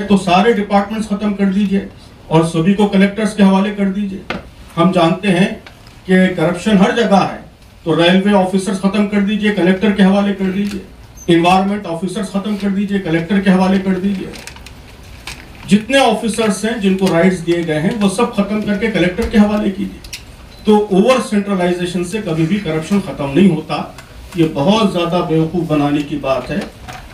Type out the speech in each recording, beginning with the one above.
تو سارے ڈپارٹمنٹس ختم کر دیجئے اور سبھی کو کلیکٹرز کے حوالے کر دیجئے. ہم جانتے ہیں کہ کرپشن ہر جگہ ہے, تو ریلوے آفیسرز ختم کر دیجئے, کلیکٹر کے حوالے کر دیجئے. انوائرمنٹ آفیسرز ختم کر دیجئے, کلیکٹر کے حوالے کر دیجئے. جتنے آفیسرز ہیں جن کو رائٹس دیے گئے ہیں وہ سب ختم کر کے کلیکٹر کے حوالے کیجئے. تو اوور سینٹرلائزیشن سے کبھی بھی کرپشن ختم نہیں ہوتا. یہ بہت زیادہ بیوقوف بنانے کی بات ہے.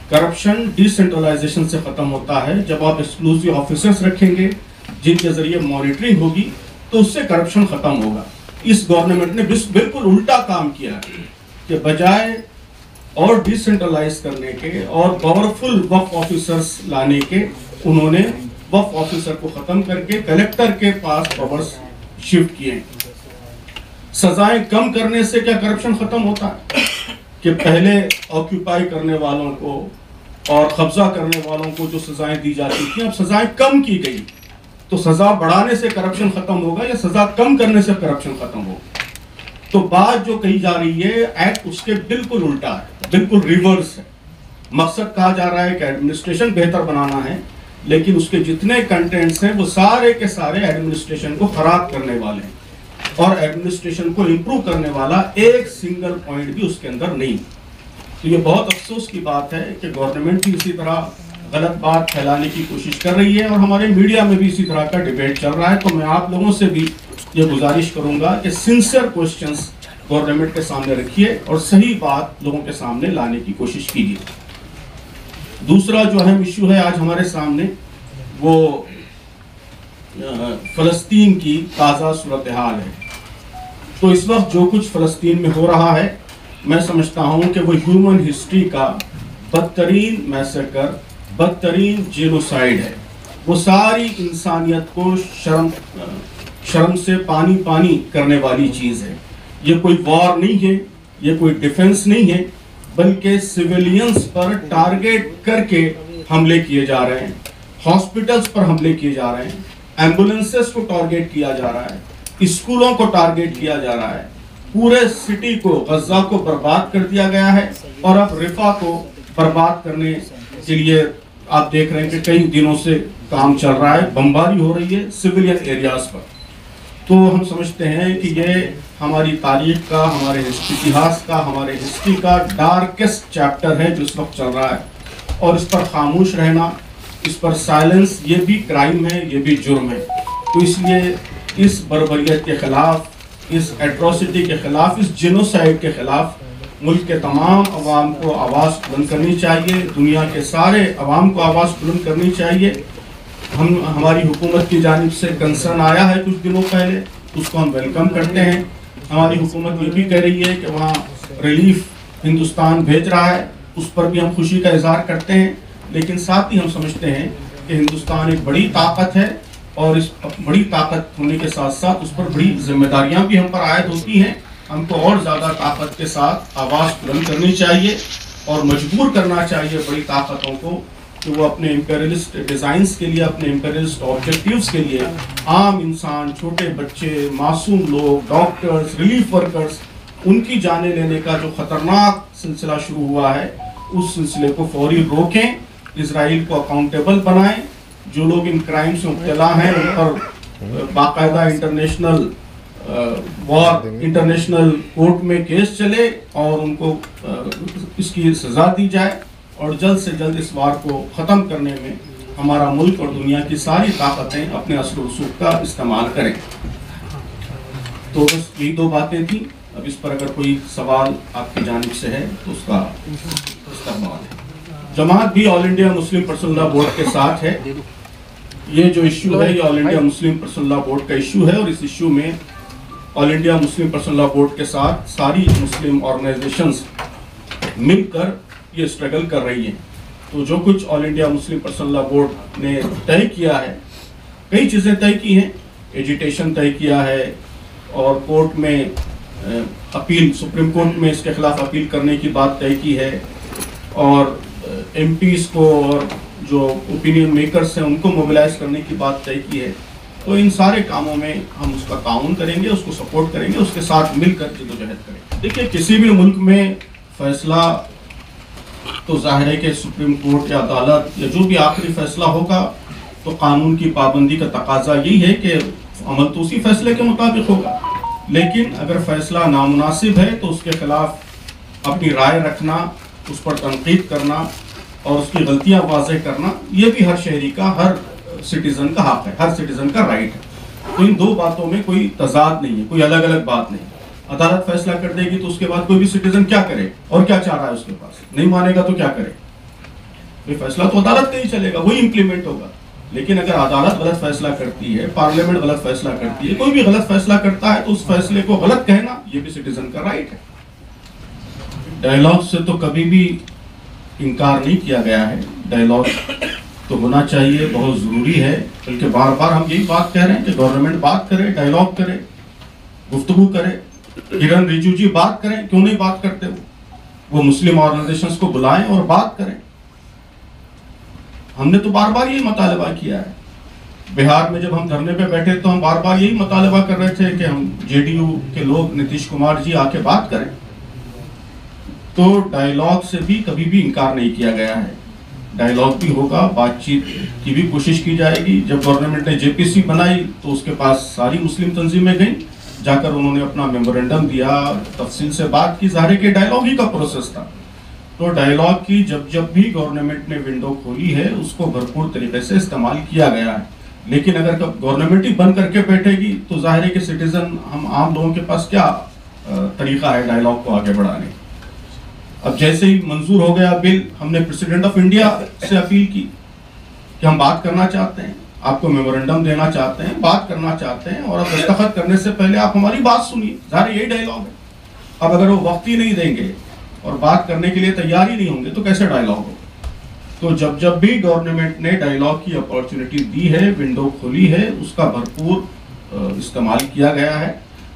کرپشن ڈی سینٹرلائزیشن سے ختم ہوتا ہے. جب آپ ایکسکلوسیو آفیسرز رکھیں گے جن کے ذریعے مانیٹرنگ ہوگی تو اس سے کرپشن ختم ہوگا. اس گورنمنٹ نے بالکل الٹا کام کیا ہے کہ بجائے اور ڈی سینٹرلائز کرنے کے اور پاورفل وقف آفیسرز لانے کے, انہوں نے وقف آفیسر کو ختم کر کے کلیکٹر کے پاس پاورز شفٹ کیے. سزائیں کم کرنے سے کیا کرپشن ختم ہوتا ہے؟ کہ پہلے آکیوپائی کرنے والوں کو اور قبضہ کرنے والوں کو جو سزائیں دی جاتی تھیں اب سزائیں کم کی گئی, تو سزا بڑھانے سے کرپشن ختم ہوگا یا سزا کم کرنے سے کرپشن ختم ہوگا؟ تو بات جو کہی جا رہی ہے ایکٹ اس کے بالکل الٹا ہے, بالکل ریورس ہے. مقصد کہا جا رہا ہے کہ ایڈمنسٹریشن بہتر بنانا ہے, لیکن اس کے جتنے کنٹینٹس ہیں وہ سارے کے سارے ایڈمنسٹریشن کو خراب کرنے والے ہیں, اور ایڈمنسٹریشن کو امپروو کرنے والا ایک سنگل پوائنٹ بھی اس کے اندر نہیں. تو یہ بہت افسوس کی بات ہے کہ گورنمنٹ بھی اسی طرح غلط بات پھیلانے کی کوشش کر رہی ہے, اور ہمارے میڈیا میں بھی اسی طرح کا ڈیبیٹ چل رہا ہے. تو میں آپ لوگوں سے بھی یہ گزارش کروں گا کہ سنسیئر کوسچنز گورنمنٹ کے سامنے رکھیے اور صحیح بات لوگوں کے سامنے لانے کی کوشش کیجیے. دوسرا جو اہم ایشو ہے آج ہمارے سامنے وہ فلسطین کی تازہ صورتحال ہے. تو اس وقت جو کچھ فلسطین میں ہو رہا ہے میں سمجھتا ہوں کہ وہ ہیومن ہسٹری کا بدترین میسیکر, بدترین جینوسائیڈ ہے. وہ ساری انسانیت کو شرم سے پانی پانی کرنے والی چیز ہے. یہ کوئی وار نہیں ہے, یہ کوئی ڈیفنس نہیں ہے, بلکہ سویلینز پر ٹارگیٹ کر کے حملے کیے جا رہے ہیں, ہاسپٹلز پر حملے کیے جا رہے ہیں, ایمبولینسز کو ٹارگیٹ کیا جا رہا ہے, اسکولوں کو ٹارگیٹ کیا جا رہا ہے, پورے سٹی کو, غزہ کو برباد کر دیا گیا ہے. اور اب رفح کو برباد کرنے کے لیے آپ دیکھ رہے ہیں کہ کئی دنوں سے کام چل رہا ہے, بمباری ہو رہی ہے سویلین ایریاز پر. تو ہم سمجھتے ہیں کہ یہ ہماری تاریخ کا, ہمارے اتہاس کا, ہمارے ہسٹری کا ڈارکسٹ چیپٹر ہے جو اس وقت چل رہا ہے, اور اس پر خاموش رہنا, اس پر سائلنس, یہ بھی کرائم ہے, یہ بھی جرم ہے. تو اس لیے اس بربریت کے خلاف, اس ایٹروسٹی کے خلاف, اس جینوسائیڈ کے خلاف ملک کے تمام عوام کو آواز بلند کرنی چاہیے, دنیا کے سارے عوام کو آواز بلند کرنی چاہیے. ہماری حکومت کی جانب سے کنسرن آیا ہے کچھ دنوں پہلے, اس کو ہم ویلکم کرتے ہیں. ہماری حکومت یہ بھی کہہ رہی ہے کہ وہاں ریلیف ہندوستان بھیج رہا ہے, اس پر بھی ہم خوشی کا اظہار کرتے ہیں. لیکن ساتھ ہی ہم سمجھتے ہیں کہ ہندوستان ایک بڑی طاقت ہے, اور اس بڑی طاقت ہونے کے ساتھ ساتھ اس پر بڑی ذمہ داریاں بھی ہم پر عائد ہوتی ہیں. ہم کو اور زیادہ طاقت کے ساتھ آواز بلند کرنی چاہیے اور مجبور کرنا چاہیے بڑی طاقتوں کو کہ وہ اپنے امپیریلسٹ ڈیزائنز کے لیے, اپنے امپیریلسٹ آبجیکٹیوز کے لیے عام انسان, چھوٹے بچے, معصوم لوگ, ڈاکٹرز, ریلیف ورکرز, ان کی جانیں لینے کا جو خطرناک سلسلہ شروع ہوا ہے اس سلسلے کو فوری روکیں, اسرائیل کو اکاؤنٹیبل بنائیں, جو لوگ ان کرائم سے مبتلا ہیں ان پر باقاعدہ انٹرنیشنل کورٹ میں کیس چلے اور ان کو اس کی سزا دی جائے, اور جلد سے جلد اس وار کو ختم کرنے میں ہمارا ملک اور دنیا کی ساری طاقتیں اپنے اثر و رسوخ کا استعمال کریں. تو بس یہی دو باتیں تھیں. اب اس پر اگر کوئی سوال آپ کی جانب سے ہے تو اس کا استقبال ہے. جماعت بھی آل انڈیا مسلم پرسنل لا بورڈ کے ساتھ ہے. یہ جو ایشو ہے یہ آل انڈیا مسلم پرسنل لا بورڈ کا ایشو ہے, اور اس ایشو میں آل انڈیا مسلم پرسنل لا بورڈ کے ساتھ ساری مسلم آرگنائزیشنز مل کر یہ اسٹرگل کر رہی ہیں. تو جو کچھ آل انڈیا مسلم پرسنل لا بورڈ نے طے کیا ہے, کئی چیزیں طے کی ہیں, ایجیٹیشن طے کیا ہے, اور کورٹ میں اپیل, سپریم کورٹ میں اس کے خلاف اپیل کرنے کی بات طے کی ہے, اور ایم پیز کو اور جو اوپینین میکرز ہیں ان کو موبلائز کرنے کی بات طے کی ہے. تو ان سارے کاموں میں ہم اس کا تعاون کریں گے, اس کو سپورٹ کریں گے, اس کے ساتھ مل کر جدوجہد کریں گے. دیکھیے کسی بھی ملک میں فیصلہ تو ظاہر ہے کہ سپریم کورٹ یا عدالت یا جو بھی آخری فیصلہ ہوگا تو قانون کی پابندی کا تقاضا یہی ہے کہ عمل تو اسی فیصلے کے مطابق ہوگا، لیکن اگر فیصلہ نامناسب ہے تو اس کے خلاف اپنی رائے رکھنا، اس پر تنقید کرنا اور اس کی غلطیاں واضح کرنا، یہ بھی ہر شہری کا، ہر سٹیزن کا حق ہے، ہر سٹیزن کا رائٹ ہے۔ تو ان دو باتوں میں کوئی تضاد نہیں ہے، کوئی الگ الگ بات نہیں۔ عدالت فیصلہ کر دے گی تو اس کے بعد کوئی بھی سٹیزن کیا کرے اور کیا چاہ رہا ہے اس کے پاس، نہیں مانے گا تو کیا کرے؟ یہ فیصلہ تو عدالت کا ہی چلے گا، وہی امپلیمنٹ ہوگا۔ لیکن اگر عدالت غلط فیصلہ کرتی ہے، پارلیمنٹ غلط فیصلہ کرتی ہے، کوئی بھی غلط فیصلہ کرتا ہے تو اس فیصلے کو غلط کہنا یہ بھی سٹیزن کا رائٹ ہے۔ ڈائیلاگ سے تو کبھی بھی انکار نہیں کیا گیا ہے، ڈائیلاگ تو ہونا چاہیے، بہت ضروری ہے، بلکہ بار بار ہم یہی بات کہہ رہے ہیں کہ گورنمنٹ بات کرے، ڈائیلاگ کرے، گفتگو کرے۔ کرن رجیجو جی بات کریں، کیوں نہیں بات کرتے؟ وہ مسلم آرگنائزیشنز کو بلائیں اور بات کریں۔ ہم نے تو بار بار یہی مطالبہ کیا ہے۔ بہار میں جب ہم دھرنے پہ بیٹھے تو ہم بار بار یہی مطالبہ کر رہے تھے کہ ہم جے ڈی یو کے لوگ، نتیش کمار جی آ کے بات کریں۔ تو ڈائیلاگ سے بھی کبھی بھی انکار نہیں کیا گیا ہے، ڈائیلاگ بھی ہوگا، بات چیت کی بھی کوشش کی جائے گی۔ جب گورنمنٹ نے جے پی سی بنائی تو اس کے پاس ساری مسلم تنظیمیں گئیں، جا کر انہوں نے اپنا میمورنڈم دیا، تفصیل سے بات کی، ظاہر ہے کہ ڈائیلاگ ہی کا پروسیس تھا۔ تو ڈائیلاگ کی جب بھی گورنمنٹ نے ونڈو کھولی ہے اس کو بھرپور طریقے سے استعمال کیا گیا ہے۔ لیکن اگر گورنمنٹ ہی بند کر کے بیٹھے گی تو ظاہر ہے کہ سٹیزن، ہم عام لوگوں کے پاس کیا طریقہ ہے ڈائیلاگ کو آگے بڑھانے؟ اب جیسے ہی منظور ہو گیا بل، ہم نے پریزیڈنٹ آف انڈیا سے اپیل کی کہ ہم بات کرنا چاہتے ہیں، آپ کو میمورنڈم دینا چاہتے ہیں، بات کرنا چاہتے ہیں، اور اب دستخط کرنے سے پہلے آپ ہماری بات سنیے۔ ظاہر یہی ڈائیلاگ ہے۔ اب اگر وہ وقت ہی نہیں دیں گے اور بات کرنے کے لیے تیار ہی نہیں ہوں گے تو کیسے ڈائیلاگ ہوگا؟ تو جب بھی گورنمنٹ نے ڈائیلاگ کی اپارچونٹی دی ہے، ونڈو کھولی ہے، اس کا بھرپور استعمال کیا گیا ہے۔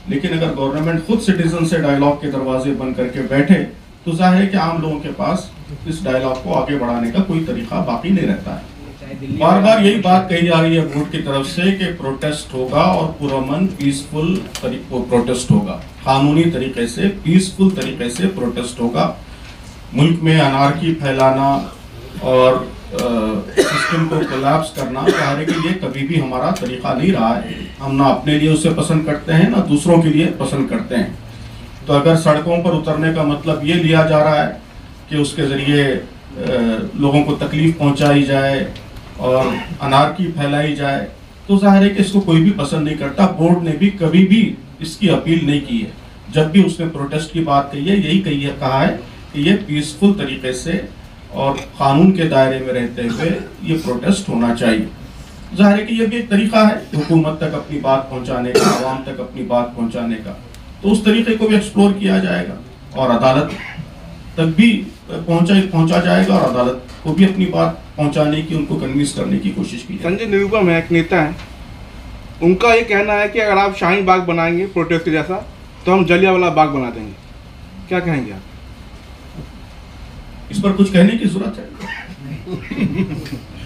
لیکن اگر گورنمنٹ خود سٹیزن سے ڈائیلاگ کے دروازے بند کر کے بیٹھے تو ظاہر ہے کہ عام لوگوں کے پاس اس ڈائیلاگ کو آگے بڑھانے کا کوئی طریقہ باقی نہیں رہتا ہے۔ بار بار یہی بات کہی جا رہی ہے بورڈ کی طرف سے کہ پروٹیسٹ ہوگا اور پرامن پیسفل پروٹیسٹ ہوگا، قانونی طریقے سے، پیسفل طریقے سے پروٹیسٹ ہوگا۔ ملک میں انارکی پھیلانا اور سسٹم کو کولیپس کرنا، ظاہر ہے کہ یہ کبھی بھی ہمارا طریقہ نہیں رہا ہے۔ ہم نہ اپنے لیے اسے پسند کرتے ہیں نہ دوسروں کے لیے پسند کرتے ہیں۔ تو اگر سڑکوں پر اترنے کا مطلب یہ لیا جا رہا ہے کہ اس کے ذریعے لوگوں کو تکلیف پہنچائی جائے اور انارکی پھیلائی جائے تو ظاہر ہے کہ اس کو کوئی بھی پسند نہیں کرتا۔ بورڈ نے بھی کبھی بھی اس کی اپیل نہیں کی ہے۔ جب بھی اس نے پروٹیسٹ کی بات کہی ہے، یہی کہا ہے کہ یہ پیسفل طریقے سے اور قانون کے دائرے میں رہتے ہوئے یہ پروٹیسٹ ہونا چاہیے۔ ظاہر ہے کہ یہ بھی ایک طریقہ ہے حکومت تک اپنی بات پہنچانے کا، عوام تک اپنی بات پہنچانے کا، تو اس طریقے کو بھی ایکسپلور کیا جائے گا اور عدالت تک بھی پہنچا جائے گا، اور عدالت کو بھی اپنی بات پہنچانے کی، ان کو کنوینس کرنے کی کوشش کی جائے گی۔ سنجے نیروپم ایک نیتا ہیں، ان کا یہ کہنا ہے کہ اگر آپ شاہین باغ بنائیں گے پروٹیسٹ کے جیسا تو ہم جلیانوالہ باغ بنا دیں گے، کیا کہیں گے آپ؟ اس پر کچھ کہنے کی ضرورت ہے؟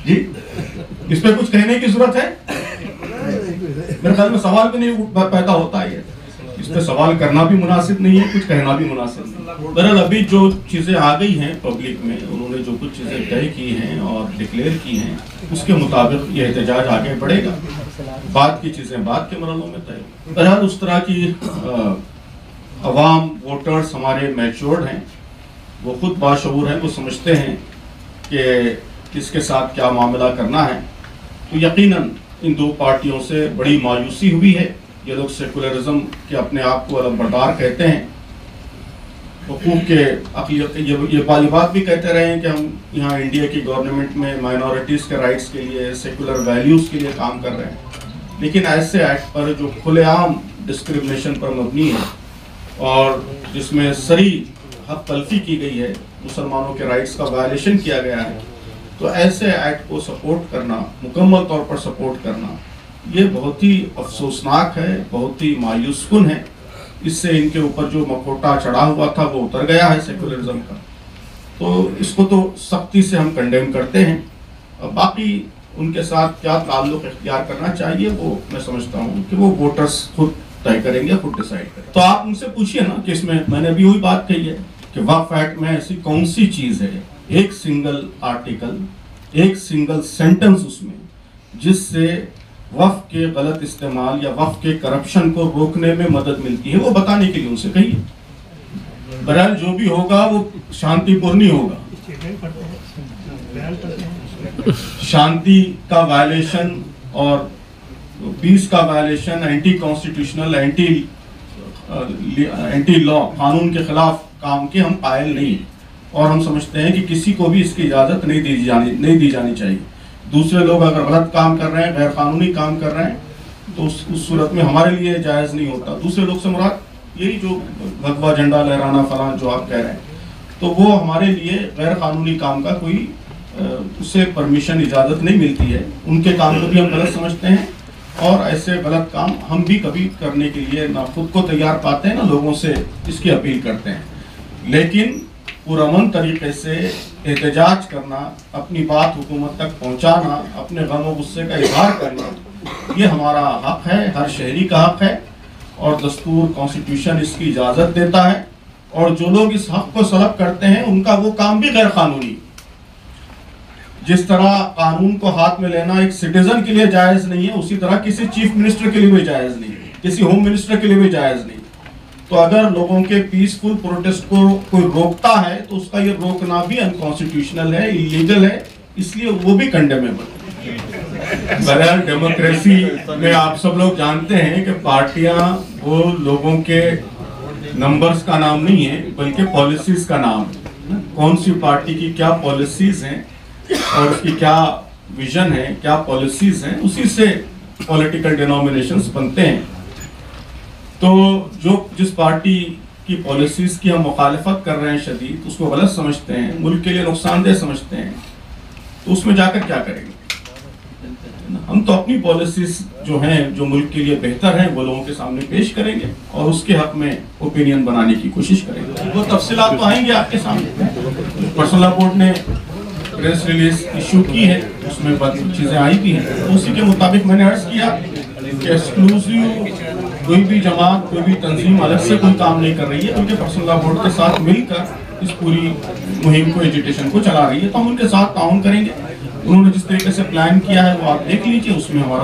جی، اس پہ کچھ کہنے کی ضرورت ہے؟ میرے خیال میں سوال بھی نہیں پیدا ہوتا ہے، اس پہ سوال کرنا بھی مناسب نہیں ہے، کچھ کہنا بھی مناسب نہیں۔ بہرحال ابھی جو چیزیں آ گئی ہیں پبلک میں، انہوں نے جو کچھ چیزیں طے کی ہیں اور ڈکلیئر کی ہیں، اس کے مطابق یہ احتجاج آگے بڑھے گا۔ بعد کی چیزیں بعد کے مرحلوں میں طے۔ بہرحال اس طرح کی عوام، ووٹرز ہمارے میچورڈ ہیں، وہ خود باشعور ہیں، وہ سمجھتے ہیں کہ کس کے ساتھ کیا معاملہ کرنا ہے۔ تو یقیناً ان دو پارٹیوں سے بڑی مایوسی ہوئی ہے۔ یہ لوگ سیکولرزم کے اپنے آپ کو علمبردار کہتے ہیں، حقوق کے اقلیت، یہ بات بھی کہتے رہے ہیں کہ ہم یہاں انڈیا کی گورنمنٹ میں مائنورٹیز کے رائٹس کے لیے، سیکولر ویلیوز کے لیے کام کر رہے ہیں، لیکن ایسے ایکٹ پر جو کھلے عام ڈسکرمنیشن پر مبنی ہے اور جس میں صریح حق تلفی کی گئی ہے، مسلمانوں کے رائٹس کا وائلیشن کیا گیا ہے، تو ایسے ایکٹ کو سپورٹ کرنا، مکمل طور پر سپورٹ کرنا، یہ بہت ہی افسوسناک ہے، بہت ہی مایوس کن ہے۔ اس سے ان کے اوپر جو مکوٹا چڑھا ہوا تھا وہ اتر گیا ہے سیکولرزم کا، تو اس کو تو سختی سے ہم کنڈیم کرتے ہیں۔ باقی ان کے ساتھ کیا تعلق اختیار کرنا چاہیے وہ میں سمجھتا ہوں کہ وہ ووٹرز خود طے کریں گے، خود ڈیسائیڈ کریں گے۔ تو آپ ان سے پوچھئے نا کہ اس میں نے بھی وہی بات کہی ہے کہ وقف ایکٹ میں ایسی کون سی چیز ہے ایک سنگل آرٹیکل، ایک سنگل سینٹنس اس میں جس سے وقف کے غلط استعمال یا وقف کے کرپشن کو روکنے میں مدد ملتی ہے، وہ بتانے کے لیے ان سے کہیے. بہرحال جو بھی ہوگا وہ شانتی پورنی ہوگا. شانتی کا وائلیشن اور پیس کا وائلیشن، اینٹی کانسٹیٹیوشنل، اینٹی لا، قانون کے خلاف کام کے ہم قائل نہیں ہیں، اور ہم سمجھتے ہیں کہ کسی کو بھی اس کی اجازت نہیں دی جانی چاہیے. دوسرے لوگ اگر غلط کام کر رہے ہیں، غیر قانونی کام کر رہے ہیں، تو اس صورت میں ہمارے لیے جائز نہیں ہوتا. دوسرے لوگ سے مراد یہی جو بھگوا جھنڈا لہرانا فلاں جو آپ کہہ رہے ہیں، تو وہ ہمارے لیے غیر قانونی کام کا کوئی اسے پرمیشن، اجازت نہیں ملتی ہے. ان کے کام کو بھی ہم غلط سمجھتے ہیں، اور ایسے غلط کام ہم بھی کبھی کرنے کے لیے نہ خود کو تیار پاتے ہیں، نہ لوگوں سے اس کی اپیل کرتے ہیں. لیکن پرامن طریقے سے احتجاج کرنا، اپنی بات حکومت تک پہنچانا، اپنے غم و غصے کا اظہار کرنا، یہ ہمارا حق ہے، ہر شہری کا حق ہے، اور دستور، کانسٹیٹیوشن اس کی اجازت دیتا ہے. اور جو لوگ اس حق کو سلب کرتے ہیں ان کا وہ کام بھی غیر قانونی. جس طرح قانون کو ہاتھ میں لینا ایک سٹیزن کے لیے جائز نہیں ہے، اسی طرح کسی چیف منسٹر کے لیے بھی جائز نہیں ہے، کسی ہوم منسٹر کے لیے بھی جائز نہیں. تو اگر لوگوں کے پیسفل پروٹیسٹ کو کوئی روکتا ہے تو اس کا یہ روکنا بھی انکانسٹیٹیوشنل ہے، اللیگل ہے، اس لیے وہ بھی کنڈیمیبل. بہرحال ڈیموکریسی میں آپ سب لوگ جانتے ہیں کہ پارٹیاں وہ لوگوں کے نمبرز کا نام نہیں ہے، بلکہ پالیسیز کا نام ہے. کون سی پارٹی کی کیا پالیسیز ہیں اور اس کی کیا ویژن ہے، کیا پالیسیز ہیں، اسی سے پولیٹیکل ڈینومینیشنز بنتے ہیں. تو جس پارٹی کی پالیسیز کی ہم مخالفت کر رہے ہیں شدید، اس کو غلط سمجھتے ہیں، ملک کے لیے نقصان دہ سمجھتے ہیں، تو اس میں جا کر کیا کریں گے؟ ہم تو اپنی پالیسیز جو ہیں، جو ملک کے لیے بہتر ہیں، وہ لوگوں کے سامنے پیش کریں گے اور اس کے حق میں اوپینین بنانے کی کوشش کریں گے. وہ تفصیلات تو آئیں گے آپ کے سامنے. پرسنل لا بورڈ نے پریس ریلیز ایشو کی ہے، اس میں چیزیں آئی بھی ہیں. اسی کے مطابق میں نے عرض کیا کہ ایکسکلوزیو کوئی بھی جماعت، کوئی بھی تنظیم الگ سے کوئی کام نہیں کر رہی ہے، بلکہ پرسنل لا بورڈ کے ساتھ مل کر اس پوری مہم کو، ایجیٹیشن کو چلا رہی ہے. تو ہم ان کے ساتھ تعاون کریں گے. انہوں نے جس طریقے سے پلان کیا ہے وہ آپ دیکھ لیجئے، اس میں ہمارا